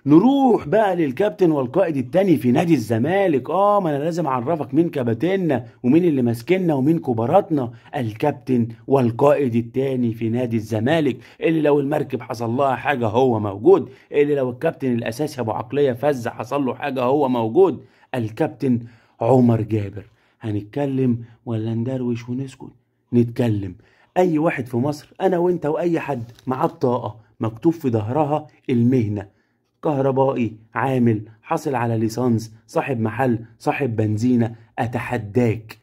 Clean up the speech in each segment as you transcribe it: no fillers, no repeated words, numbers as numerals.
نروح بقى للكابتن والقائد التاني في نادي الزمالك. ما انا لازم اعرفك مين كباتننا ومين اللي ماسكنا ومين كباراتنا. الكابتن والقائد التاني في نادي الزمالك، اللي لو المركب حصل لها حاجة هو موجود، اللي لو الكابتن الاساسي ابو عقلية فز حصل له حاجة هو موجود. الكابتن عمر جابر. هنتكلم ولا ندروش ونسكت؟ نتكلم. اي واحد في مصر، انا وانت واي حد معاه بطاقة مكتوب في ظهرها المهنة: كهربائي، عامل، حاصل على ليسانس، صاحب محل، صاحب بنزينة، اتحداك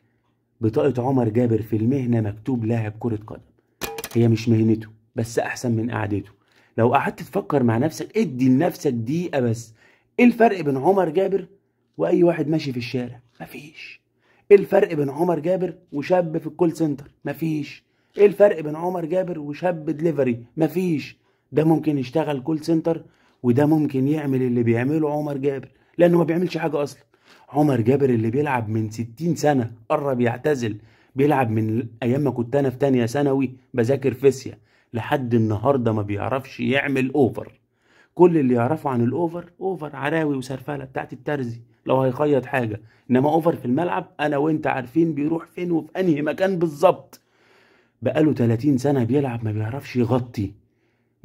بطاقة عمر جابر في المهنة مكتوب لاعب كرة قدم. هي مش مهنته بس احسن من قعدته. لو قعدت تفكر مع نفسك، ادي لنفسك دقيقة بس. ايه الفرق بين عمر جابر واي واحد ماشي في الشارع؟ مفيش. ايه الفرق بين عمر جابر وشاب في الكول سنتر؟ مفيش. ايه الفرق بين عمر جابر وشاب دليفري؟ مفيش. ده ممكن يشتغل كول سنتر، وده ممكن يعمل اللي بيعمله عمر جابر، لانه ما بيعملش حاجة اصلا. عمر جابر اللي بيلعب من 60 سنة، قرب يعتزل، بيلعب من ايام ما كنت انا في تانية ثانوي بذاكر فيزياء لحد النهاردة ما بيعرفش يعمل اوفر. كل اللي يعرفه عن الاوفر اوفر عراوي وسرفله بتاعت الترزي لو هيخيط حاجه، انما اوفر في الملعب انا وانت عارفين بيروح فين وفي انهي مكان بالظبط. بقاله 30 سنه بيلعب ما بيعرفش يغطي.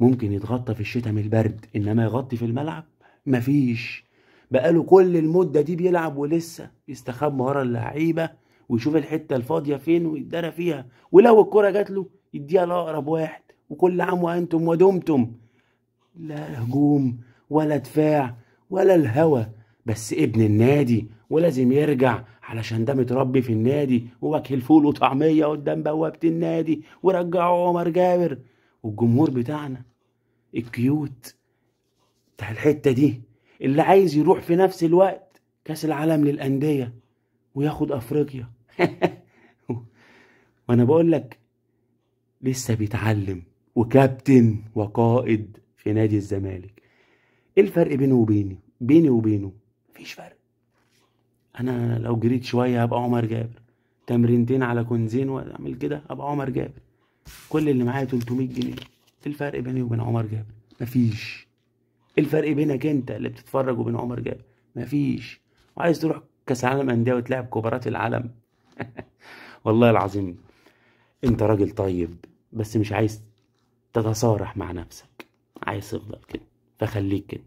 ممكن يتغطى في الشتاء من البرد، انما يغطي في الملعب مفيش. بقاله كل المده دي بيلعب ولسه يستخبى ورا اللعيبه ويشوف الحته الفاضيه فين ويتدرى فيها، ولو الكره جات له يديها لاقرب واحد. وكل عام وانتم ودمتم. لا هجوم ولا دفاع ولا الهوى، بس ابن النادي ولازم يرجع علشان ده متربي في النادي ووجه الفول وطعمية قدام بوابة النادي. ورجعوا عمر جابر. والجمهور بتاعنا الكيوت بتاع الحتة دي اللي عايز يروح في نفس الوقت كأس العالم للأندية وياخد أفريقيا. وانا بقول لك لسه بيتعلم وكابتن وقائد في نادي الزمالك. ايه الفرق بينه وبيني؟ بيني وبينه مفيش فرق. انا لو جريت شويه هبقى عمر جابر، تمرينتين على كونزين واعمل كده هبقى عمر جابر. كل اللي معايا 300 جنيه. ايه الفرق بيني وبين عمر جابر؟ مفيش. ايه الفرق بينك انت اللي بتتفرج وبين عمر جابر؟ مفيش. وعايز تروح كاس العالم انديه وتلعب كبارات العالم؟ والله العظيم انت راجل طيب، بس مش عايز تتصارح مع نفسك، عايز تفضل كده، فخليك كده.